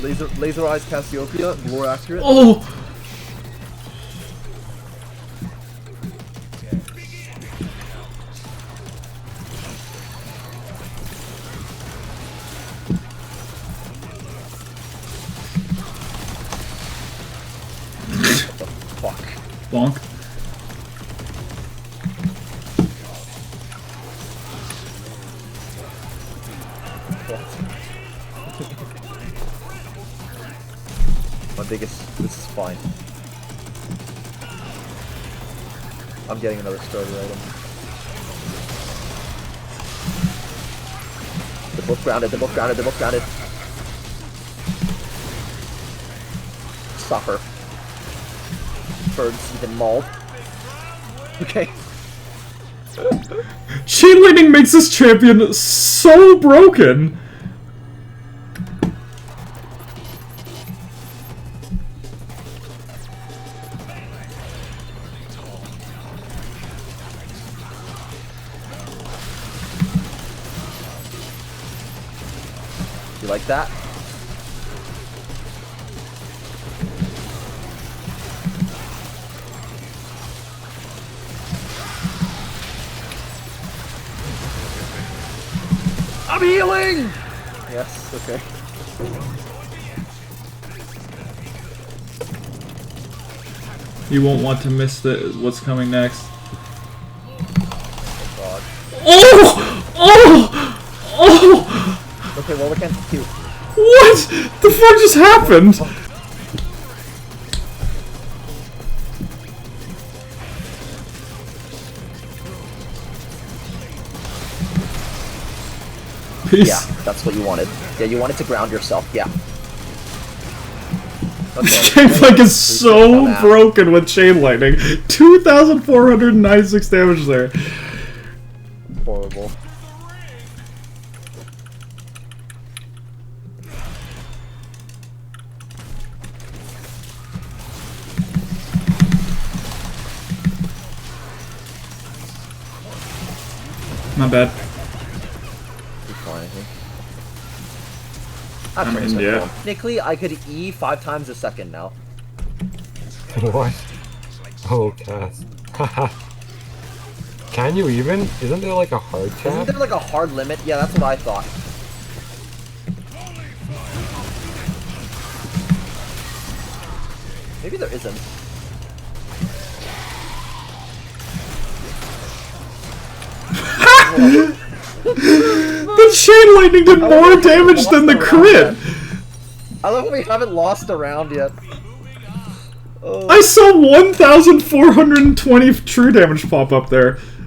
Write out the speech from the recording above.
Laser Eyes Cassiopeia, more accurate. Oh! Fuck. Bonk. My biggest. This is fine. I'm getting another starter item. They're both grounded, they're both grounded, they're both grounded. Stop her. Bird's even mauled. Okay. Chain lightning makes this champion so broken! You like that? I'm healing! Yes, okay. You won't want to miss what's coming next. Oh god. Oh! Oh! Oh! Okay, well, we're against Q. What the fuck just happened? Peace. Yeah, that's what you wanted. Yeah, you wanted to ground yourself, yeah. This gangplank is so broken with chain lightning. 2,496 damage there. Horrible. Not bad. I'm in, yeah. Technically, I could E 5 times a second now. What? Oh, Cass. Haha. Can you even? Isn't there like a hard cap? Isn't there like a hard limit? Yeah, that's what I thought. Maybe there isn't. The chain lightning did more damage than the crit! I love we haven't lost a round yet. I saw 1,420 true damage pop up there.